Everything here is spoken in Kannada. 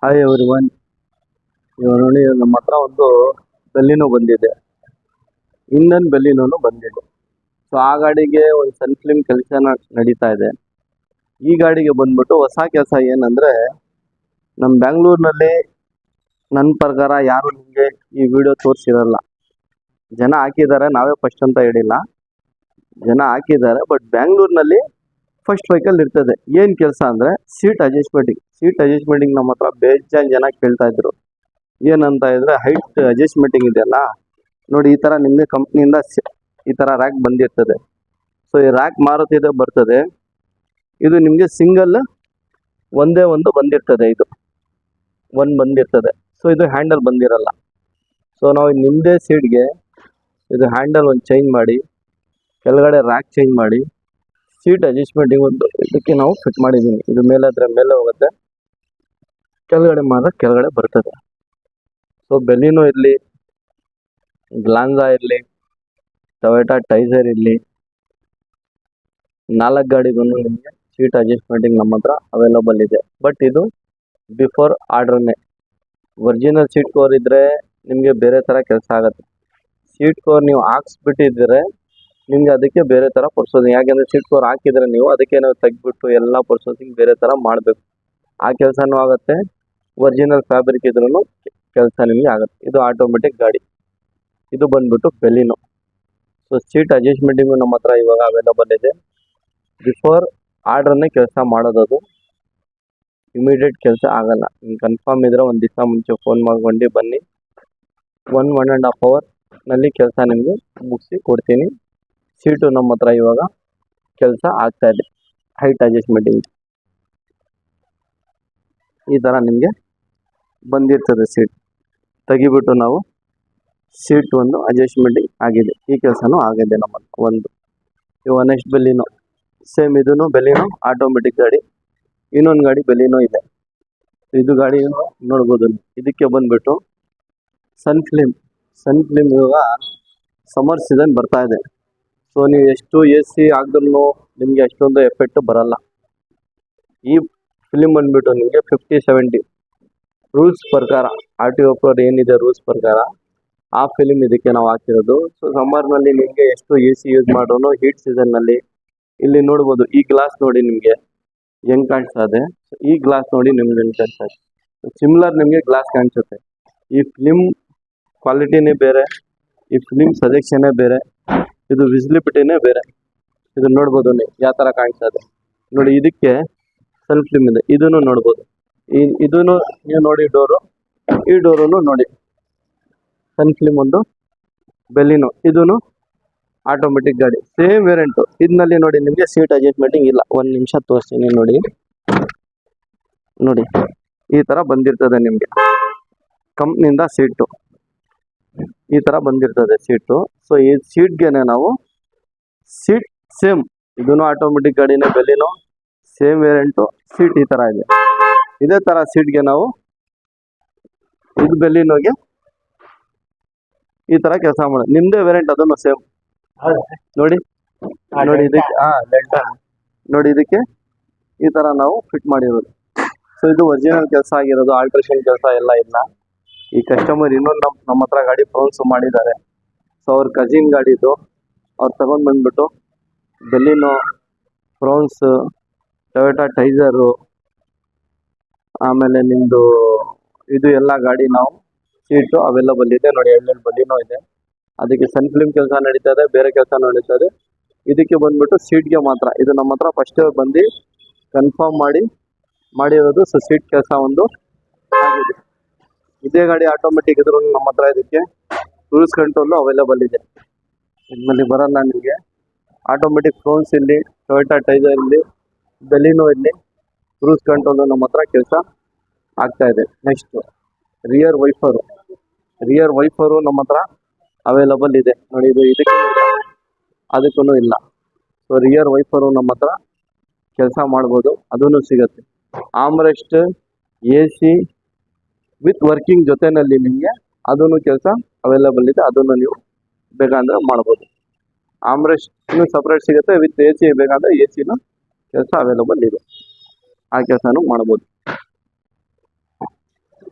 Hi everyone. ಇವಾಗ ನೋಡಿ ನಮ್ಮ ಹತ್ರ ಒಂದು ಬೆಲ್ಲಿನೋ ಬಂದಿದೆ, ಇಂಧನ್ ಬೆಲ್ಲಿನೋನು ಬಂದಿದೆ. ಸೊ ಆ ಗಾಡಿಗೆ ಒಂದು ಸನ್ಫಿಲ್ಮ್ ಕೆಲಸ ನಡೀತಾ ಇದೆ. ಈ ಗಾಡಿಗೆ ಬಂದ್ಬಿಟ್ಟು ಹೊಸ ಕೆಲಸ ಏನಂದ್ರೆ, ನಮ್ಮ ಬ್ಯಾಂಗ್ಳೂರ್ನಲ್ಲಿ ನನ್ನ ಪ್ರಕಾರ ಯಾರು ನಿಮಗೆ ಈ ವಿಡಿಯೋ ತೋರಿಸಿರಲ್ಲ. ಜನ ಹಾಕಿದ್ದಾರೆ, ನಾವೇ ಫಸ್ಟ್ ಅಂತ ಹೇಳಿಲ್ಲ, ಜನ ಹಾಕಿದ್ದಾರೆ. ಬಟ್ ಬ್ಯಾಂಗ್ಳೂರ್ನಲ್ಲಿ ಫಸ್ಟ್ ವೆಹಿಕಲ್ ಇರ್ತದೆ. ಏನು ಕೆಲಸ ಅಂದರೆ ಸೀಟ್ ಅಡ್ಜಸ್ಟ್ಮೆಂಟಿಂಗ್ ನಮ್ಮ ಹತ್ರ ಬೇಜಾನ್ ಜನ ಕೇಳ್ತಾ ಇದ್ರು. ಏನಂತ ಇದ್ರೆ ಹೈಟ್ ಅಡ್ಜಸ್ಟ್ಮೆಂಟಿಂಗ್ ಇದೆಯಲ್ಲ ನೋಡಿ, ಈ ಥರ ನಿಮಗೆ ಕಂಪ್ನಿಯಿಂದ ಈ ಥರ ರ್ಯಾಕ್ ಬಂದಿರ್ತದೆ. ಸೊ ಈ ರ್ಯಾಕ್ ಮಾರುತಿದೆ ಬರ್ತದೆ. ಇದು ನಿಮಗೆ ಸಿಂಗಲ್ ಒಂದೇ ಒಂದು ಬಂದಿರ್ತದೆ, ಇದು ಒಂದು ಬಂದಿರ್ತದೆ. ಸೊ ಇದು ಹ್ಯಾಂಡಲ್ ಬಂದಿರಲ್ಲ. ಸೊ ನಾವು ನಿಮ್ಮದೇ ಸೀಟ್ಗೆ ಇದು ಹ್ಯಾಂಡಲ್ ಒಂದು ಚೇಂಜ್ ಮಾಡಿ, ಕೆಳಗಡೆ ರ್ಯಾಕ್ ಚೇಂಜ್ ಮಾಡಿ, ಸೀಟ್ ಅಡ್ಜಸ್ಟ್ಮೆಂಟಿಗೆ ಒಂದು ಇದಕ್ಕೆ ನಾವು ಫಿಟ್ ಮಾಡಿದ್ದೀನಿ. ಇದು ಮೇಲೆ ಆದರೆ ಮೇಲೆ ಹೋಗುತ್ತೆ, ಕೆಳಗಡೆ ಮಾತ್ರ ಕೆಳಗಡೆ ಬರ್ತದೆ. ಸೊ ಬೆಲಿನೋ ಇರಲಿ, ಗ್ಲಾನ್ಸಾ ಇರಲಿ, ಟೊಯೋಟಾ ಟೈಸರ್ ಇರಲಿ, 4 ಗಾಡಿಗೂ ನಿಮಗೆ ಸೀಟ್ ಅಡ್ಜಸ್ಟ್ಮೆಂಟಿಂಗ್ ನಮ್ಮ ಹತ್ರ ಅವೈಲಬಲ್ ಇದೆ. ಬಟ್ ಇದು ಬಿಫೋರ್ ಆರ್ಡ್ರನ್ನೇ. ಒರಿಜಿನಲ್ ಸೀಟ್ ಕವರ್ ಇದ್ದರೆ ನಿಮಗೆ ಬೇರೆ ಥರ ಕೆಲಸ ಆಗುತ್ತೆ. ಸೀಟ್ ಕವರ್ ನೀವು ಹಾಕ್ಸ್ಬಿಟ್ಟಿದ್ರೆ ನಿಮಗೆ ಅದಕ್ಕೆ ಬೇರೆ ಥರ ಪರ್ಸೋಸಿಂಗ್, ಯಾಕೆಂದರೆ ಸೀಟ್ ಕವರ್ ಹಾಕಿದರೆ ನೀವು ಅದಕ್ಕೆ ನಾವು ತೆಗ್ದುಬಿಟ್ಟು ಎಲ್ಲ ಪರ್ಸೋಸಿಂಗ್ ಬೇರೆ ಥರ ಮಾಡಬೇಕು. ಆ ಕೆಲಸನೂ ಆಗುತ್ತೆ, ಒರಿಜಿನಲ್ ಫ್ಯಾಬ್ರಿಕ್ ಇದ್ರೂ ಕೆಲಸ ನಿಮಗೆ ಆಗುತ್ತೆ. ಇದು ಆಟೋಮೆಟಿಕ್ ಗಾಡಿ, ಇದು ಬಂದ್ಬಿಟ್ಟು ಬೆಲಿನೋ. ಸೊ ಸೀಟ್ ಅಡ್ಜಸ್ಟ್ಮೆಂಟಿಂಗು ನಮ್ಮ ಹತ್ರ ಇವಾಗ ಅವೈಲಬಲ್ ಇದೆ. ಬಿಫೋರ್ ಆರ್ಡ್ರನ್ನೇ ಕೆಲಸ ಮಾಡೋದದು, ಇಮಿಡಿಯೇಟ್ ಕೆಲಸ ಆಗಲ್ಲ. ನಿಮ್ಗೆ ಕನ್ಫರ್ಮ್ ಇದ್ದರೆ ಒಂದು ದಿವಸ ಮುಂಚೆ ಫೋನ್ ಮಾಡ್ಕೊಂಡು ಬನ್ನಿ, 1.5 ಅವರ್ನಲ್ಲಿ ಕೆಲಸ ನಿಮಗೆ ಮುಗಿಸಿ ಕೊಡ್ತೀನಿ. ಸೀಟು ನಮ್ಮ ಹತ್ರ ಇವಾಗ ಕೆಲಸ ಆಗ್ತಾಯಿದೆ. ಹೈಟ್ ಅಡ್ಜಸ್ಟ್ಮೆಂಟಿಂಗ್ ಈ ಥರ ನಿಮಗೆ ಬಂದಿರ್ತದೆ. ಸೀಟ್ ತೆಗಿಬಿಟ್ಟು ನಾವು ಸೀಟ್ ಒಂದು ಅಡ್ಜಸ್ಟ್ಮೆಂಟಿಂಗ್ ಆಗಿದೆ, ಈ ಕೆಲಸನೂ ಆಗಿದೆ ನಮ್ಮ ಒಂದು. ಇವಾಗ ನೆಕ್ಸ್ಟ್ ಬೆಲಿನೋ, ಸೇಮ್ ಇದೂ ಬೆಲಿನೋ ಆಟೋಮೆಟಿಕ್ ಗಾಡಿ. ಇನ್ನೊಂದು ಗಾಡಿ ಬೆಲಿನೋ ಇದೆ, ಇದು ಗಾಡಿ ನೋಡ್ಬೋದು. ಇದಕ್ಕೆ ಬಂದ್ಬಿಟ್ಟು ಸನ್ಫಿಲ್ಮ್ ಇವಾಗ ಸಮರ್ ಸೀಸನ್ ಬರ್ತಾ ಇದೆ. ಸೊ ನೀವು ಎಷ್ಟು AC ಹಾಕಿದ್ರೂ ನಿಮಗೆ ಅಷ್ಟೊಂದು ಎಫೆಕ್ಟ್ ಬರಲ್ಲ. ಈ ಫಿಲ್ಮ್ ಬಂದ್ಬಿಟ್ಟು ನಿಮಗೆ 50-70 ರೂಲ್ಸ್ ಪ್ರಕಾರ, RTO ಏನಿದೆ ರೂಲ್ಸ್ ಪ್ರಕಾರ ಆ ಫಿಲ್ಮ್ ಇದಕ್ಕೆ ನಾವು ಹಾಕಿರೋದು. ಸೊ ಸಮ್ಮರ್ನಲ್ಲಿ ನಿಮಗೆ ಎಷ್ಟು AC ಯೂಸ್ ಮಾಡೋನು ಹೀಟ್ ಸೀಸನ್ನಲ್ಲಿ ಇಲ್ಲಿ ನೋಡ್ಬೋದು. ಈ ಗ್ಲಾಸ್ ನೋಡಿ ನಿಮಗೆ ಹೆಂಗೆ ಕಾಣಿಸ್ತಾ ಇದೆ, ಈ ಗ್ಲಾಸ್ ನೋಡಿ ನಿಮ್ಗೆ ಹೆಂಗೆ ಕಾಣಿಸ್ತಾ ಇದೆ. ಸಿಮ್ಲರ್ ನಿಮಗೆ ಗ್ಲಾಸ್ ಕಾಣಿಸುತ್ತೆ. ಈ ಫಿಲ್ಮ್ ಕ್ವಾಲಿಟಿನೇ ಬೇರೆ, ಈ ಫಿಲ್ಮ್ ಸಜೆಕ್ಷನ್ನೇ ಬೇರೆ, ಇದು ವಿಸಿಬಿಲಿಟಿನೇ ಬೇರೆ. ಇದು ನೋಡ್ಬೋದು ನೀವು ಯಾವ ಥರ ಕಾಣಿಸ್ತಾ ಇದೆ ನೋಡಿ. ಇದಕ್ಕೆ ಸನ್ಫಿಲ್ಮ್ ಇದೆ, ಇದನ್ನು ನೋಡ್ಬೋದು. ಇದನ್ನು ನೀವು ನೋಡಿ ಡೋರು, ಈ ಡೋರನ್ನು ನೋಡಿ ಸನ್ಫಿಲ್ಮ್ ಒಂದು ಬೆಲಿನೋ. ಇದೂ ಆಟೋಮೆಟಿಕ್ ಗಾಡಿ, ಸೇಮ್ ವೇರಿಯಂಟು. ಇದರಲ್ಲಿ ನೋಡಿ ನಿಮಗೆ ಸೀಟ್ ಅಡ್ಜಸ್ಟ್ಮೆಂಟಿಂಗ್ ಇಲ್ಲ. ಒಂದು ನಿಮಿಷ ತೋರಿಸ್ತೀನಿ ನೋಡಿ. ಈ ಥರ ಬಂದಿರ್ತದೆ ನಿಮಗೆ ಕಂಪ್ನಿಯಿಂದ ಸೀಟು, ಈ ಥರ ಬಂದಿರ್ತದೆ ಸೀಟು. ಸೊ ಈ ಸೀಟ್ಗೆನೆ ನಾವು ಸೀಟ್ ಸೇಮ್, ಇದೂ ಆಟೋಮೆಟಿಕ್ ಗಾಡಿನೇ ಬೆಲಿನೋ, ಸೇಮ್ ವೇರಿಯಂಟು. ಸೀಟ್ ಈ ಥರ ಇದೆ. ಇದೇ ಥರ ಸೀಟ್ಗೆ ನಾವು ಇದು ಬೆಲಿನೋಗೆ ಈ ಥರ ಕೆಲಸ ಮಾಡೋದು. ನಿಮ್ಮದೇ ವೇರಿಯಂಟ್ ಅದನ್ನು ಸೇಮ್ ನೋಡಿ ಇದಕ್ಕೆ ನೋಡಿ ಇದಕ್ಕೆ ಈ ಥರ ನಾವು ಫಿಟ್ ಮಾಡಿರೋದು. ಸೊ ಇದು ಒರಿಜಿನಲ್ ಕೆಲಸ ಆಗಿರೋದು, ಆಲ್ಟ್ರೇಷನ್ ಕೆಲಸ ಎಲ್ಲ ಇಲ್ಲ. ಈ ಕಸ್ಟಮರ್ ಇನ್ನೊಂದು ನಮ್ಮ ಹತ್ರ ಗಾಡಿ ಪ್ರೌನ್ಸ್ ಮಾಡಿದ್ದಾರೆ. ಸೊ ಅವ್ರ ಕಜಿನ್ ಗಾಡಿದು ಅವ್ರು ತಗೊಂಡು ಬಂದ್ಬಿಟ್ಟು ಬೆಲಿನೋ, ಪ್ರೌನ್ಸ್, ಟೊಯೋಟಾ ಟೈಸರು, ಆಮೇಲೆ ನಿಮ್ಮದು ಇದು ಎಲ್ಲ ಗಾಡಿ ನಾವು ಸೀಟು ಅವೈಲಬಲ್ ಇದೆ ನೋಡಿ. 2 ಬೆಲಿನೋ ಇದೆ, ಅದಕ್ಕೆ ಸನ್ಫಿಲ್ಮ್ ಕೆಲಸ ನಡೀತದೆ, ಬೇರೆ ಕೆಲಸ ನಡೀತದೆ. ಇದಕ್ಕೆ ಬಂದ್ಬಿಟ್ಟು ಸೀಟ್ಗೆ ಮಾತ್ರ ಇದು ನಮ್ಮ ಹತ್ರ ಫಸ್ಟೇ ಬಂದು ಕನ್ಫರ್ಮ್ ಮಾಡಿರೋದು. ಸೊ ಸೀಟ್ ಕೆಲಸ ಒಂದು ಆಗಿದೆ. ಇದೇ ಗಾಡಿ ಆಟೋಮೆಟಿಕ್ ಇದ್ರೂ ನಮ್ಮ ಹತ್ರ ಇದಕ್ಕೆ ಕ್ರೂಸ್ ಕಂಟ್ರೋಲು ಅವೈಲಬಲ್ ಇದೆ. ಇದ್ರಲ್ಲಿ ಬರಲ್ಲ ನಿಮಗೆ. ಆಟೋಮೆಟಿಕ್ ಪ್ರೌನ್ಸ್ ಇಲ್ಲಿ, ಟೊಯೋಟಾ ಟೈಸರ್ ಇಲ್ಲಿ, ಬೆಲಿನೋ ಇಲ್ಲಿ ಕ್ರೂಸ್ ಕಂಟ್ರೋಲು ನಮ್ಮ ಹತ್ರ ಕೆಲಸ ಆಗ್ತಾಯಿದೆ. ನೆಕ್ಸ್ಟು ರಿಯರ್ ವೈಫರು ನಮ್ಮ ಹತ್ರ ಅವೈಲಬಲ್ ಇದೆ ನೋಡಿ. ಇದು ಇದಕ್ಕೂ ಇಲ್ಲ, ಅದಕ್ಕೂ ಇಲ್ಲ. ಸೊ ರಿಯರ್ ವೈಫರು ನಮ್ಮ ಹತ್ರ ಕೆಲಸ ಮಾಡ್ಬೋದು, ಅದೂ ಸಿಗುತ್ತೆ. ಆಮ್ರೆಸ್ಟ್ AC ವಿತ್ ವರ್ಕಿಂಗ್ ಜೊತೆಯಲ್ಲಿ ನಿಮಗೆ ಅದೂ ಕೆಲಸ ಅವೈಲಬಲ್ ಇದೆ, ಅದನ್ನು ನೀವು ಬೇಕಂದ್ರೆ ಮಾಡ್ಬೋದು. ಆಮ್ರೆಸ್ಟ್ನು ಸಪ್ರೇಟ್ ಸಿಗುತ್ತೆ, ವಿತ್ AC ಬೇಕಂದರೆ ACನೂ ಕೆಲಸ ಅವೈಲಬಲ್ ಇದೆ, ಆ ಕೆಲಸನೂ ಮಾಡ್ಬೋದು.